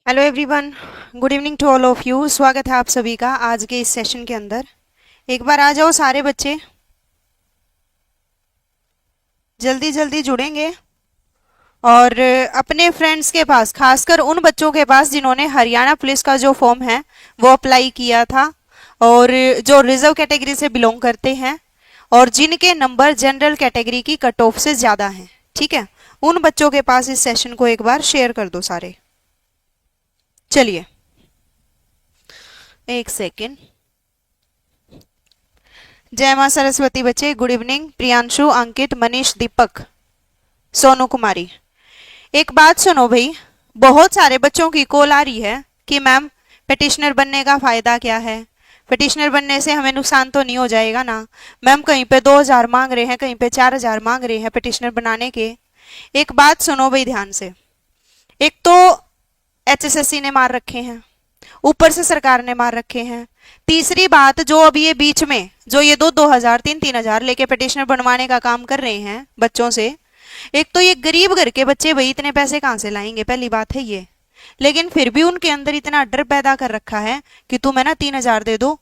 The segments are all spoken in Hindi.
Hello everyone, good evening to all of you. स्वागत है आप सभी का आज के इस सेशन के अंदर। एक बार आ जाओ सारे बच्चे, जल्दी जल्दी जुड़ेंगे और अपने फ्रेंड्स के पास, खासकर उन बच्चों के पास जिन्होंने हरियाणा पुलिस का जो फॉर्म है वो अप्लाई किया था और जो रिजर्व कैटेगरी से बिलोंग करते हैं और जिनके नंबर जनरल कैटेगरी की कट ऑफ से ज़्यादा हैं, ठीक है, उन बच्चों के पास इस सेशन को एक बार शेयर कर दो सारे। चलिए एक सेकेंड। जय मां सरस्वती बच्चे, गुड इवनिंग। प्रियांशु, अंकित, मनीष, दीपक, सोनू कुमारी। एक बात सुनो भाई, बहुत सारे बच्चों की कॉल आ रही है कि मैम पिटिशनर बनने का फायदा क्या है, पिटिशनर बनने से हमें नुकसान तो नहीं हो जाएगा ना। मैम कहीं पे 2000 मांग रहे हैं, कहीं पे 4000 मांग रहे हैं पिटिशनर बनाने के। एक बात सुनो भाई ध्यान से, एक तो एचएसएससी ने मार रखे हैं, ऊपर से सरकार ने मार रखे हैं। तीसरी बात, जो अभी ये बीच में जो ये 2000 3000 लेके पिटिशनर बनवाने का काम कर रहे हैं बच्चों से, एक तो ये गरीब घर के बच्चे भाई इतने पैसे कहाँ से लाएंगे, पहली बात है ये। लेकिन फिर भी उनके अंदर इतना डर पैदा कर रखा है कि तुम्हें ना 3000 दे दो,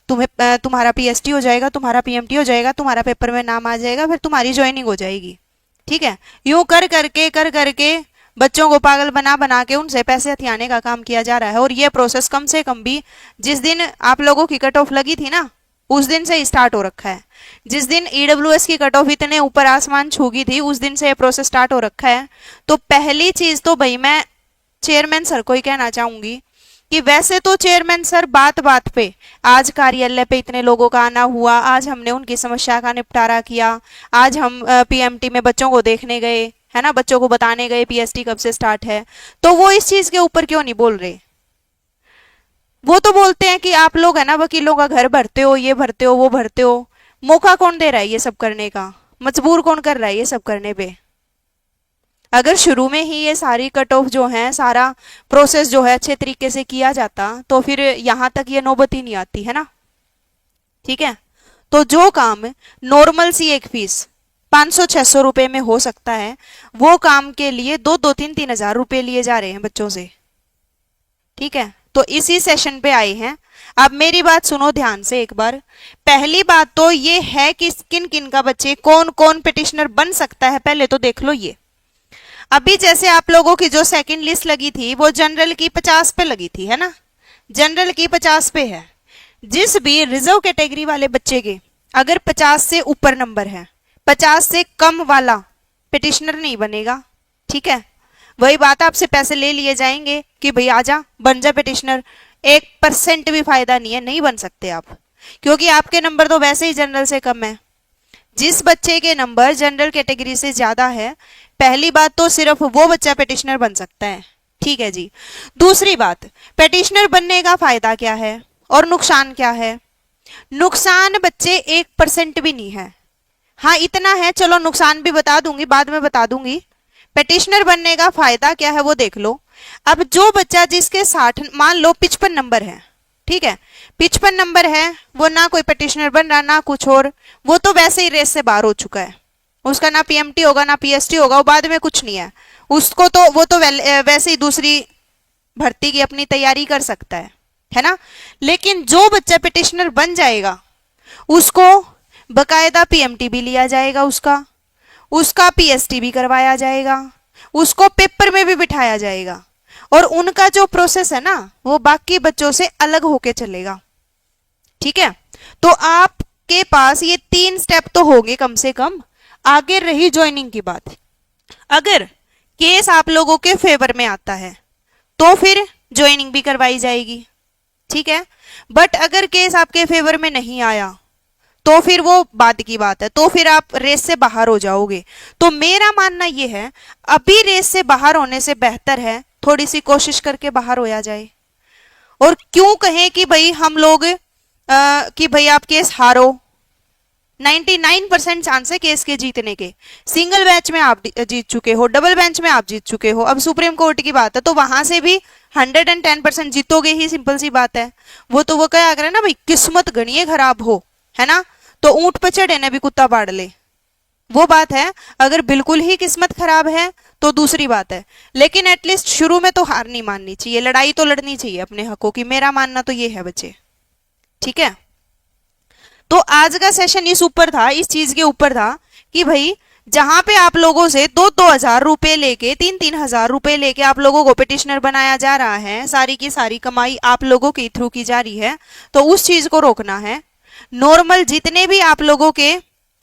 तुम्हें तुम्हारा पीएसटी हो जाएगा, तुम्हारा पीएमटी हो जाएगा, तुम्हारा पेपर में नाम आ जाएगा, फिर तुम्हारी ज्वाइनिंग हो जाएगी। ठीक है, यूं कर करके बच्चों को पागल बना बना के उनसे पैसे हथियाने का काम किया जा रहा है। और ये प्रोसेस कम से कम भी जिस दिन आप लोगों की कट ऑफ लगी थी ना, उस दिन से स्टार्ट हो रखा है। जिस दिन ईडब्ल्यूएस की कट ऑफ इतने ऊपर आसमान छू गई थी, उस दिन से ये प्रोसेस स्टार्ट हो रखा है। तो पहली चीज तो भाई मैं चेयरमैन सर को ही कहना चाहूंगी कि वैसे तो चेयरमैन सर बात बात पे, आज कार्यालय पे इतने लोगों का आना हुआ, आज हमने उनकी समस्या का निपटारा किया, आज हम पीएमटी में बच्चों को देखने गए, है ना, बच्चों को बताने गए पीएसटी कब से स्टार्ट है, तो वो इस चीज के ऊपर क्यों नहीं बोल रहे। वो तो बोलते हैं कि आप लोग है ना वकीलों का घर भरते हो, ये भरते हो, वो भरते हो। मौका कौन दे रहा है ये सब करने का, मजबूर कौन कर रहा है ये सब करने पे। अगर शुरू में ही ये सारी कट ऑफ जो है, सारा प्रोसेस जो है अच्छे तरीके से किया जाता तो फिर यहां तक ये नौबत ही नहीं आती, है ना। ठीक है, तो जो काम नॉर्मल सी एक फीस 500-600 रुपए में हो सकता है, वो काम के लिए 2-3 रुपए लिए जा रहे हैं बच्चों से। ठीक है, तो इसी सेशन पे आए हैं। अब मेरी बात सुनो ध्यान से एक बार। पहली बात तो ये है कि किन किन का बच्चे कौन कौन पिटिशनर बन सकता है, पहले तो देख लो ये। अभी जैसे आप लोगों की जो सेकंड लिस्ट लगी थी वो जनरल की 50 पे लगी थी, है ना, जनरल की 50 पे है। जिस भी रिजर्व कैटेगरी वाले बच्चे के अगर 50 से ऊपर नंबर है, 50 से कम वाला पिटिशनर नहीं बनेगा। ठीक है, वही बात, आपसे पैसे ले लिए जाएंगे कि भाई आजा बन जा पिटिशनर, 1% भी फायदा नहीं है, नहीं बन सकते आप, क्योंकि आपके नंबर तो वैसे ही जनरल से कम है। जिस बच्चे के नंबर जनरल कैटेगरी से ज्यादा है, पहली बात तो सिर्फ वो बच्चा पिटिशनर बन सकता है। ठीक है जी। दूसरी बात, पिटिशनर बनने का फायदा क्या है और नुकसान क्या है। नुकसान बच्चे 1% भी नहीं है। हाँ इतना है, चलो नुकसान भी बता दूंगी, बाद में बता दूंगी। पिटिशनर बनने का फायदा क्या है वो देख लो। अब जो बच्चा जिसके 60, मान लो 55 नंबर है, ठीक है, 55 नंबर है, वो ना कोई पिटिशनर बन रहा ना कुछ और, वो तो वैसे ही रेस से बाहर हो चुका है। उसका ना पीएमटी होगा ना पीएसटी होगा, वो बाद में कुछ नहीं है उसको, तो वो तो वैसे ही दूसरी भर्ती की अपनी तैयारी कर सकता है ना। लेकिन जो बच्चा पिटिशनर बन जाएगा उसको बकायदा पीएमटी भी लिया जाएगा, उसका पीएसटी भी करवाया जाएगा, उसको पेपर में भी बिठाया जाएगा, और उनका जो प्रोसेस है ना वो बाकी बच्चों से अलग होके चलेगा। ठीक है, तो आपके पास ये 3 स्टेप तो होंगे कम से कम। आगे रही ज्वाइनिंग की बात, अगर केस आप लोगों के फेवर में आता है तो फिर ज्वाइनिंग भी करवाई जाएगी। ठीक है, बट अगर केस आपके फेवर में नहीं आया तो फिर वो बाद की बात है, तो फिर आप रेस से बाहर हो जाओगे। तो मेरा मानना ये है, अभी रेस से बाहर होने से बेहतर है थोड़ी सी कोशिश करके बाहर होया जाए। और क्यों कहें कि भाई हम लोग कि भाई आप केस हारो, 99% चांस है केस के जीतने के। सिंगल बेंच में आप जीत चुके हो, डबल बेंच में आप जीत चुके हो, अब सुप्रीम कोर्ट की बात है तो वहां से भी 110% जीतोगे ही, सिंपल सी बात है। वो तो वो क्या करे ना भाई, किस्मत गणिए खराब हो, है ना, तो ऊंट पे चढ़े ने भी कुत्ता पाड़ ले, वो बात है। अगर बिल्कुल ही किस्मत खराब है तो दूसरी बात है, लेकिन एटलीस्ट शुरू में तो हार नहीं माननी चाहिए, लड़ाई तो लड़नी चाहिए अपने हकों की। मेरा मानना तो ये है बच्चे, ठीक है। तो आज का सेशन इस ऊपर था, इस चीज के ऊपर था कि भाई जहां पे आप लोगों से 2-2 हजार रुपए लेके 3-3 हजार रुपए लेके आप लोगों को पिटिशनर बनाया जा रहा है, सारी की सारी कमाई आप लोगों के थ्रू की जा रही है, तो उस चीज को रोकना है। नॉर्मल जितने भी आप लोगों के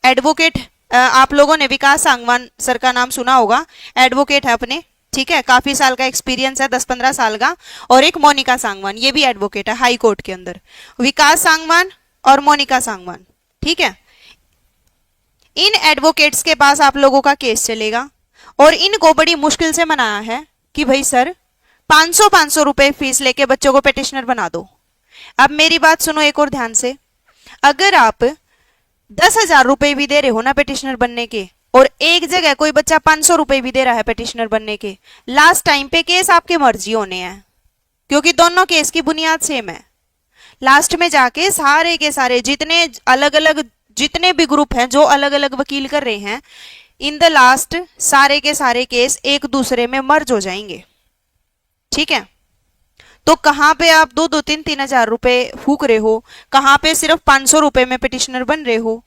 एडवोकेट, आप लोगों ने विकास सांगवान सर का नाम सुना होगा, एडवोकेट है अपने, ठीक है, काफी साल का एक्सपीरियंस है, 10-15 साल का। और एक मोनिका सांगवान, ये भी एडवोकेट है हाई कोर्ट के अंदर। विकास सांगवान और मोनिका सांगवान, ठीक है, इन एडवोकेट्स के पास आप लोगों का केस चलेगा और इनको बड़ी मुश्किल से मनाया है कि भाई सर 500-500 रुपए फीस लेके बच्चों को पिटिशनर बना दो। अब मेरी बात सुनो एक और ध्यान से, अगर आप 10,000 रुपए भी दे रहे हो ना पिटिशनर बनने के, और एक जगह कोई बच्चा 500 रुपए भी दे रहा है पिटिशनर बनने के, लास्ट टाइम पे केस आपके मर्जी होने हैं, क्योंकि दोनों केस की बुनियाद सेम है। लास्ट में जाके सारे के सारे जितने अलग अलग जितने भी ग्रुप हैं जो अलग अलग वकील कर रहे हैं, इन द लास्ट सारे के सारे केस एक दूसरे में मर्ज हो जाएंगे, ठीक है। तो कहां पे आप 2-3 हजार रुपए फूक रहे हो, कहां पे सिर्फ 500 रुपए में पिटिशनर बन रहे हो।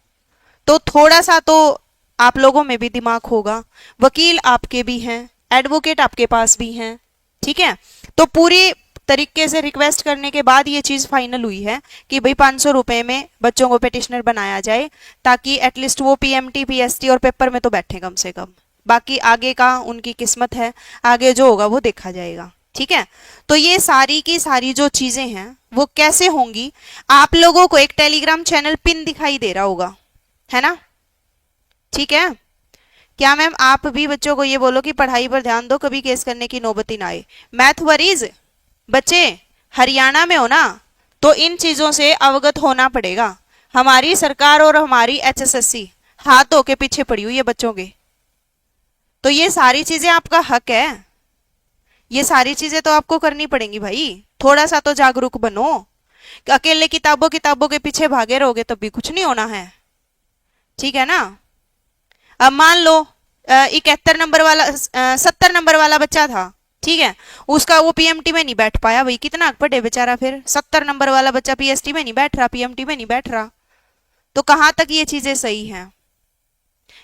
तो थोड़ा सा तो आप लोगों में भी दिमाग होगा, वकील आपके भी हैं, एडवोकेट आपके पास भी हैं, ठीक है। तो पूरी तरीके से रिक्वेस्ट करने के बाद ये चीज फाइनल हुई है कि भाई 500 रुपए में बच्चों को पिटिशनर बनाया जाए, ताकि एटलीस्ट वो पीएमटी पीएसटी और पेपर में तो बैठे कम से कम। बाकी आगे का उनकी किस्मत है, आगे जो होगा वो देखा जाएगा, ठीक है। तो ये सारी की सारी जो चीजें हैं वो कैसे होंगी, आप लोगों को एक टेलीग्राम चैनल पिन दिखाई दे रहा होगा, है ना, ठीक है। क्या मैम आप भी बच्चों को ये बोलो कि पढ़ाई पर ध्यान दो, कभी केस करने की नौबत ही ना आए। मैथ वरीज बच्चे हरियाणा में हो ना, तो इन चीजों से अवगत होना पड़ेगा। हमारी सरकार और हमारी एचएसएससी हाथ धो के पीछे पड़ी हुई है बच्चों के, तो ये सारी चीजें आपका हक है, ये सारी चीजें तो आपको करनी पड़ेंगी भाई। थोड़ा सा तो जागरूक बनो, अकेले किताबों किताबों के पीछे भागे रहोगे तब भी कुछ नहीं होना है, ठीक है ना। अब मान लो 71 नंबर वाला 70 नंबर वाला बच्चा था, ठीक है, उसका वो पीएमटी में नहीं बैठ पाया, भाई कितना पढ़े बेचारा, फिर 70 नंबर वाला बच्चा पीएसटी में नहीं बैठ रहा, पीएमटी में नहीं बैठ रहा, तो कहां तक ये चीजें सही हैं।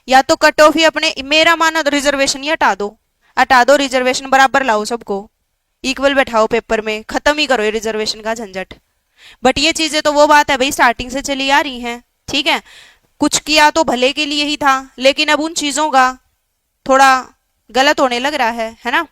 या तो कट ऑफ ही अपने, मेरा माना तो रिजर्वेशन ही हटा दो रिजर्वेशन, बराबर लाओ सबको, इक्वल बैठाओ पेपर में, खत्म ही करो ये रिजर्वेशन का झंझट। बट ये चीजें तो वो बात है भाई स्टार्टिंग से चली आ रही हैं, ठीक है, कुछ किया तो भले के लिए ही था, लेकिन अब उन चीजों का थोड़ा गलत होने लग रहा है ना,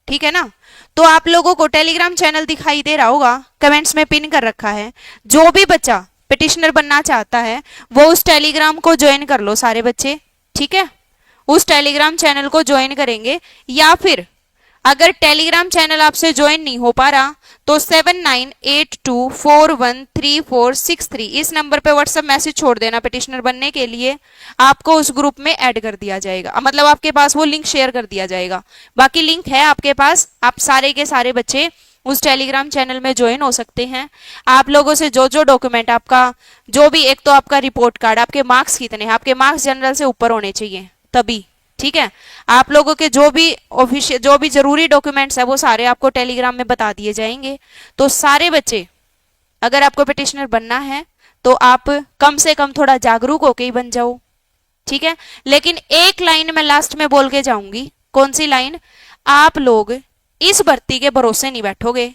ठीक है ना। तो आप लोगों को टेलीग्राम चैनल दिखाई दे रहा होगा, कमेंट्स में पिन कर रखा है। जो भी बच्चा पिटिशनर बनना चाहता है वो उस टेलीग्राम को ज्वाइन कर लो सारे बच्चे, ठीक है, उस टेलीग्राम चैनल को ज्वाइन करेंगे। या फिर अगर टेलीग्राम चैनल आपसे ज्वाइन नहीं हो पा रहा तो 7982413463 इस नंबर पे व्हाट्सएप मैसेज छोड़ देना पिटिशनर बनने के लिए, आपको उस ग्रुप में ऐड कर दिया जाएगा, मतलब आपके पास वो लिंक शेयर कर दिया जाएगा। बाकी लिंक है आपके पास, आप सारे के सारे बच्चे उस टेलीग्राम चैनल में ज्वाइन हो सकते हैं। आप लोगों से जो जो डॉक्यूमेंट आपका, जो भी, एक तो आपका रिपोर्ट कार्ड, आपके मार्क्स कितने हैं, आपके मार्क्स जनरल से ऊपर होने चाहिए तभी, ठीक है। आप लोगों के जो भी ऑफिशियल जो भी जरूरी डॉक्यूमेंट्स है वो सारे आपको टेलीग्राम में बता दिए जाएंगे। तो सारे बच्चे अगर आपको पिटिशनर बनना है तो आप कम से कम थोड़ा जागरूक होके ही बन जाओ, ठीक है। लेकिन एक लाइन मैं लास्ट में बोल के जाऊंगी, कौन सी लाइन, आप लोग इस भर्ती के भरोसे नहीं बैठोगे,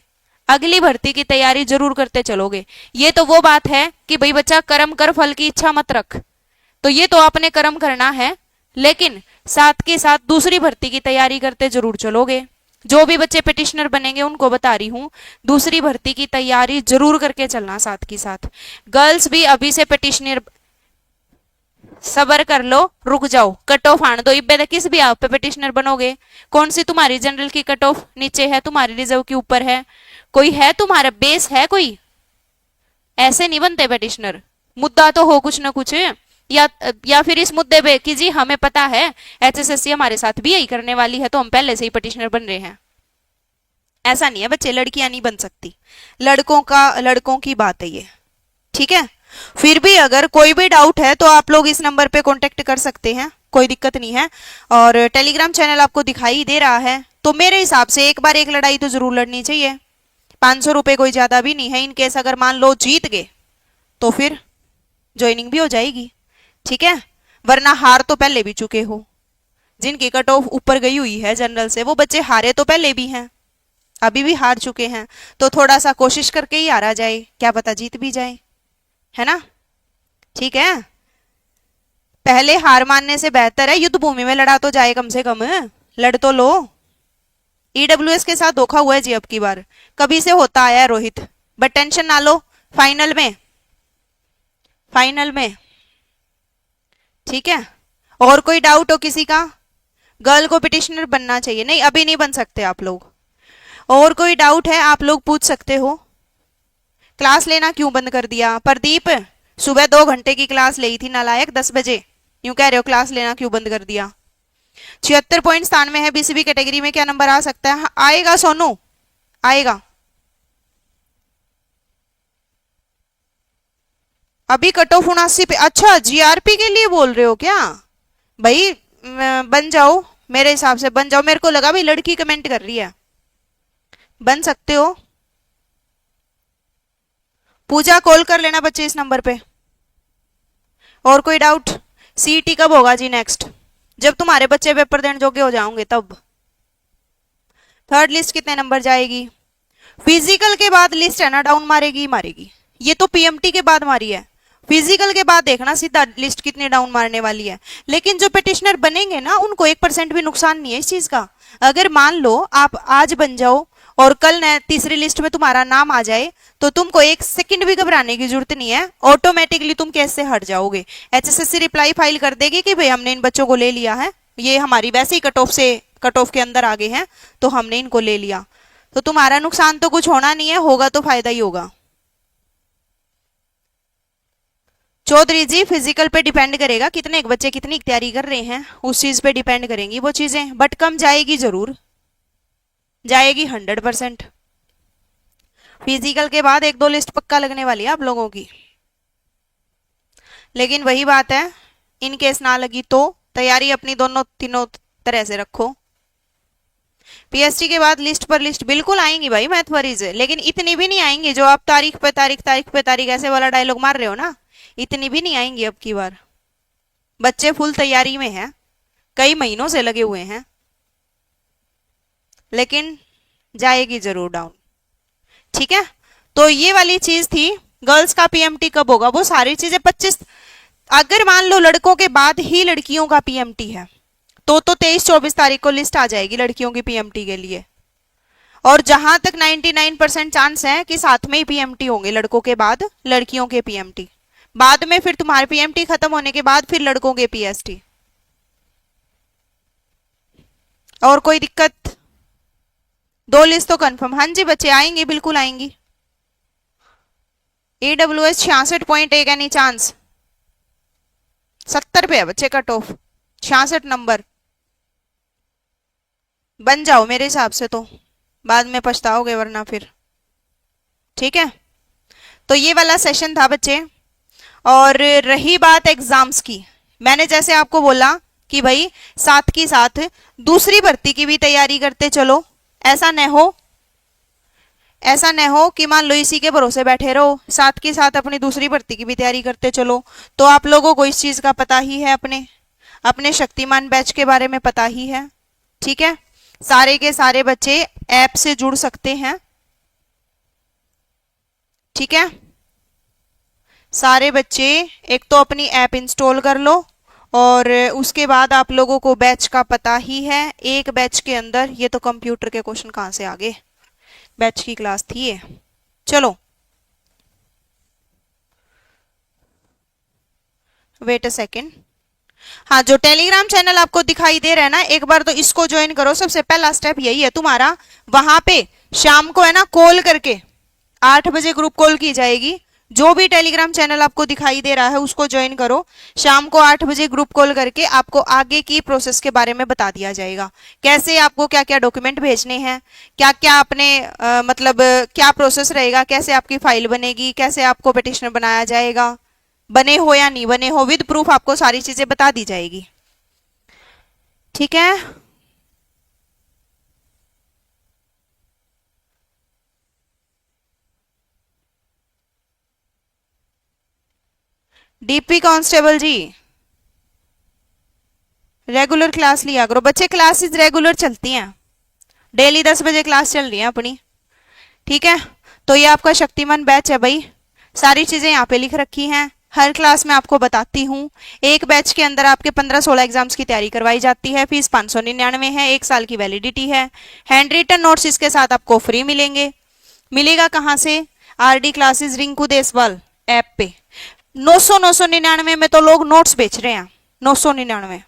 अगली भर्ती की तैयारी जरूर करते चलोगे। ये तो वो बात है कि भाई बच्चा कर्म कर फल की इच्छा मत रख, तो ये तो आपने कर्म करना है, लेकिन साथ के साथ दूसरी भर्ती की तैयारी करते जरूर चलोगे। जो भी बच्चे पिटिशनर बनेंगे उनको बता रही हूं, दूसरी भर्ती की तैयारी जरूर करके चलना साथ के साथ। गर्ल्स भी अभी से पिटिशनर, सबर कर लो, रुक जाओ, कट ऑफ आने दो, इब्बे किस भी आप पे पिटिशनर बनोगे। कौन सी तुम्हारी जनरल की कट ऑफ नीचे है, तुम्हारी रिजर्व की ऊपर है, कोई है तुम्हारा बेस है कोई, ऐसे नहीं बनते पिटिशनर। मुद्दा तो हो कुछ ना कुछ, या फिर इस मुद्दे पे कि जी हमें पता है एचएसएससी हमारे साथ भी यही करने वाली है तो हम पहले से ही पिटिशनर बन रहे हैं। ऐसा नहीं है बच्चे, लड़कियां नहीं बन सकती, लड़कों की बात है ये, ठीक है। फिर भी अगर कोई भी डाउट है तो आप लोग इस नंबर पे कांटेक्ट कर सकते हैं, कोई दिक्कत नहीं है। और टेलीग्राम चैनल आपको दिखाई दे रहा है, तो मेरे हिसाब से एक बार एक लड़ाई तो जरूर लड़नी चाहिए। 500 रुपये कोई ज्यादा भी नहीं है। इन केस अगर मान लो जीत गए तो फिर ज्वाइनिंग भी हो जाएगी, ठीक है। वरना हार तो पहले भी चुके हो, जिनकी कट ऑफ ऊपर गई हुई है जनरल से वो बच्चे हारे तो पहले भी हैं, अभी भी हार चुके हैं। तो थोड़ा सा कोशिश करके ही हारा जाए, क्या पता जीत भी जाए, है ना। ठीक है, पहले हार मानने से बेहतर है युद्ध भूमि में लड़ा तो जाए, कम से कम लड़ तो लो। ईडब्ल्यूएस के साथ धोखा हुआ है जी अब की बार, कभी से होता आया है रोहित, बट टेंशन ना लो, फाइनल में, फाइनल में, ठीक है। और कोई डाउट हो किसी का? गर्ल को पिटिशनर बनना चाहिए? नहीं, अभी नहीं बन सकते आप लोग। और कोई डाउट है आप लोग पूछ सकते हो। क्लास लेना क्यों बंद कर दिया? प्रदीप सुबह 2 घंटे की क्लास ली थी नालायक, 10 बजे, यूं कह रहे हो क्लास लेना क्यों बंद कर दिया? 76.97 है बीसीबी कैटेगरी में, क्या नंबर आ सकता है? आएगा सोनू, आएगा। अभी कट ऑफ 79 पे। अच्छा, जीआरपी के लिए बोल रहे हो क्या भाई? बन जाओ, मेरे हिसाब से बन जाओ। मेरे को लगा भाई लड़की कमेंट कर रही है, बन सकते हो। पूजा कॉल कर लेना बच्चे इस नंबर पे। और कोई डाउट? सीईटी कब होगा जी नेक्स्ट? जब तुम्हारे बच्चे पेपर देने जोगे हो जाओगे तब। थर्ड लिस्ट कितने नंबर जाएगी? फिजिकल के बाद लिस्ट है ना डाउन मारेगी, मारेगी। ये तो पीएमटी के बाद मारी है, फिजिकल के बाद देखना सीधा लिस्ट कितनी डाउन मारने वाली है। लेकिन जो पिटिशनर बनेंगे ना उनको 1% भी नुकसान नहीं है इस चीज का। अगर मान लो आप आज बन जाओ और कल न तीसरी लिस्ट में तुम्हारा नाम आ जाए तो तुमको 1 सेकंड भी घबराने की जरूरत नहीं है, ऑटोमेटिकली तुम केस से हट जाओगे। एचएसएससी रिप्लाई फाइल कर देगी कि भाई हमने इन बच्चों को ले लिया है, ये हमारी वैसे ही कट ऑफ के अंदर आ गए हैं तो हमने इनको ले लिया। तो तुम्हारा नुकसान तो कुछ होना नहीं है, होगा तो फायदा ही होगा। चौधरी जी फिजिकल पे डिपेंड करेगा, कितने एक बच्चे कितनी तैयारी कर रहे हैं उस चीज पे डिपेंड करेंगी वो चीजें, बट कम जाएगी जरूर, जाएगी 100%। फिजिकल के बाद 1-2 लिस्ट पक्का लगने वाली है आप लोगों की। लेकिन वही बात है, इन केस ना लगी तो तैयारी अपनी दोनों तीनों तरह से रखो। पीएसटी के बाद लिस्ट पर लिस्ट बिल्कुल आएंगी भाई मैथवरीज, लेकिन इतनी भी नहीं आएंगी जो आप तारीख पे तारीख, तारीख पे तारीख ऐसे वाला डायलॉग मार रहे हो ना, इतनी भी नहीं आएंगी अब की बार। बच्चे फुल तैयारी में हैं, कई महीनों से लगे हुए हैं, लेकिन जाएगी जरूर डाउन, ठीक है। तो ये वाली चीज थी। गर्ल्स का पीएमटी कब होगा वो सारी चीजें 25, अगर मान लो लड़कों के बाद ही लड़कियों का पीएमटी है तो 23-24 तारीख को लिस्ट आ जाएगी लड़कियों की पीएमटी के लिए। और जहां तक 99% चांस है कि साथ में ही पीएमटी होंगे लड़कों के बाद लड़कियों के पीएमटी, बाद में फिर तुम्हारे पीएमटी खत्म होने के बाद फिर लड़कों के पीएसटी। और कोई दिक्कत? 2 लिस्ट तो कंफर्म। हाँ जी बच्चे आएंगे, बिल्कुल आएंगी। AWS 66.1 any chance? 70 पे है बच्चे कट ऑफ, 66 नंबर। बन जाओ मेरे हिसाब से, तो बाद में पछताओगे वरना फिर, ठीक है। तो ये वाला सेशन था बच्चे। और रही बात एग्जाम्स की, मैंने जैसे आपको बोला कि भाई साथ की साथ दूसरी भर्ती की भी तैयारी करते चलो। ऐसा न हो कि मान लो इसी के भरोसे बैठे रहो, साथ के साथ अपनी दूसरी भर्ती की भी तैयारी करते चलो। तो आप लोगों को इस चीज का पता ही है, अपने शक्तिमान बैच के बारे में पता ही है, ठीक है। सारे के सारे बच्चे ऐप से जुड़ सकते हैं, ठीक है। सारे बच्चे एक तो अपनी ऐप इंस्टॉल कर लो, और उसके बाद आप लोगों को बैच का पता ही है। एक बैच के अंदर, ये तो कंप्यूटर के क्वेश्चन कहाँ से आ गए, बैच की क्लास थी ये। चलो वेट अ सेकेंड। हाँ, जो टेलीग्राम चैनल आपको दिखाई दे रहा है ना, एक बार तो इसको ज्वाइन करो। सबसे पहला स्टेप यही है तुम्हारा। वहां पे शाम को है ना कॉल करके 8 बजे ग्रुप कॉल की जाएगी, जो भी टेलीग्राम चैनल आपको दिखाई दे रहा है उसको ज्वाइन करो। शाम को 8 बजे ग्रुप कॉल करके आपको आगे की प्रोसेस के बारे में बता दिया जाएगा, कैसे आपको क्या क्या डॉक्यूमेंट भेजने हैं, क्या क्या अपने मतलब क्या प्रोसेस रहेगा, कैसे आपकी फाइल बनेगी, कैसे आपको पिटिशनर बनाया जाएगा, बने हो या नहीं बने हो, विद प्रूफ आपको सारी चीजें बता दी जाएगी। ठीक है। डीपी कांस्टेबल जी, रेगुलर क्लास लिया करो बच्चे, क्लासेस रेगुलर चलती हैं, डेली 10 बजे क्लास चल रही है अपनी। ठीक है, तो ये आपका शक्तिमान बैच है भाई, सारी चीजें यहाँ पे लिख रखी हैं, हर क्लास में आपको बताती हूँ। एक बैच के अंदर आपके 15-16 एग्जाम्स की तैयारी करवाई जाती है, फीस 599 है, 1 साल की वैलिडिटी है, हैंड रिटन नोट्स इसके साथ आपको फ्री मिलेंगे। मिलेगा कहाँ से? RD classes Rinku Deswal app पे। 999 में तो लोग नोट्स बेच रहे हैं, 999,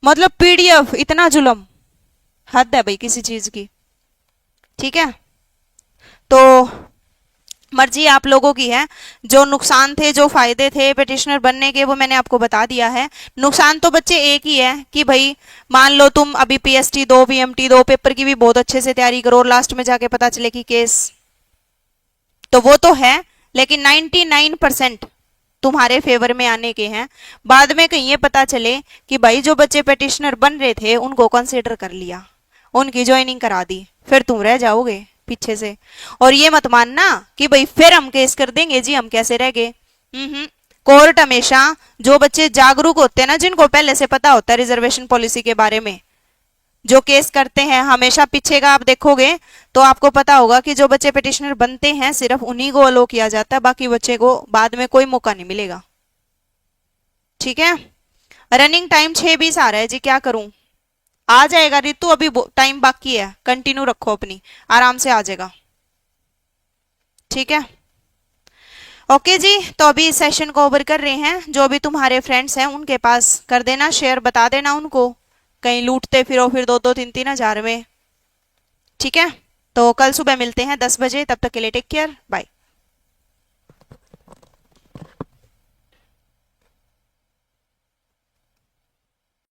मतलब पीडीएफ, इतना जुलम, हद है भाई किसी चीज की। ठीक है, तो मर्जी आप लोगों की है, जो नुकसान थे जो फायदे थे पिटिशनर बनने के वो मैंने आपको बता दिया है। नुकसान तो बच्चे एक ही है कि भाई मान लो तुम अभी पीएसटी दो, बीएमटी दो, पेपर की भी बहुत अच्छे से तैयारी करो और लास्ट में जाके पता चले कि केस, तो वो तो है, लेकिन 99% तुम्हारे फेवर में आने के हैं। बाद में कहीं ये पता चले कि भाई जो बच्चे पिटिशनर बन रहे थे उनको कंसीडर कर लिया, उनकी ज्वाइनिंग करा दी, फिर तुम रह जाओगे पीछे से। और ये मत मानना कि भाई फिर हम केस कर देंगे जी, हम कैसे रह गए। कोर्ट हमेशा, जो बच्चे जागरूक होते हैं ना, जिनको पहले से पता होता है रिजर्वेशन पॉलिसी के बारे में, जो केस करते हैं, हमेशा पीछे का आप देखोगे तो आपको पता होगा कि जो बच्चे पिटिशनर बनते हैं सिर्फ उन्हीं को अलो किया जाता है, बाकी बच्चे को बाद में कोई मौका नहीं मिलेगा। ठीक है, रनिंग टाइम 6:20 आ रहा है जी, क्या करूं? आ जाएगा रितु, अभी टाइम बाकी है, कंटिन्यू रखो अपनी, आराम से आ जाएगा। ठीक है, ओके जी, तो अभी इस सेशन को ओवर कर रहे हैं। जो भी तुम्हारे फ्रेंड्स हैं उनके पास कर देना शेयर, बता देना उनको, कहीं लूटते फिरो फिर 2-2, 3-3 हजार में। ठीक है, तो कल सुबह मिलते हैं 10 बजे, तब तक के लिए टेक केयर, बाय।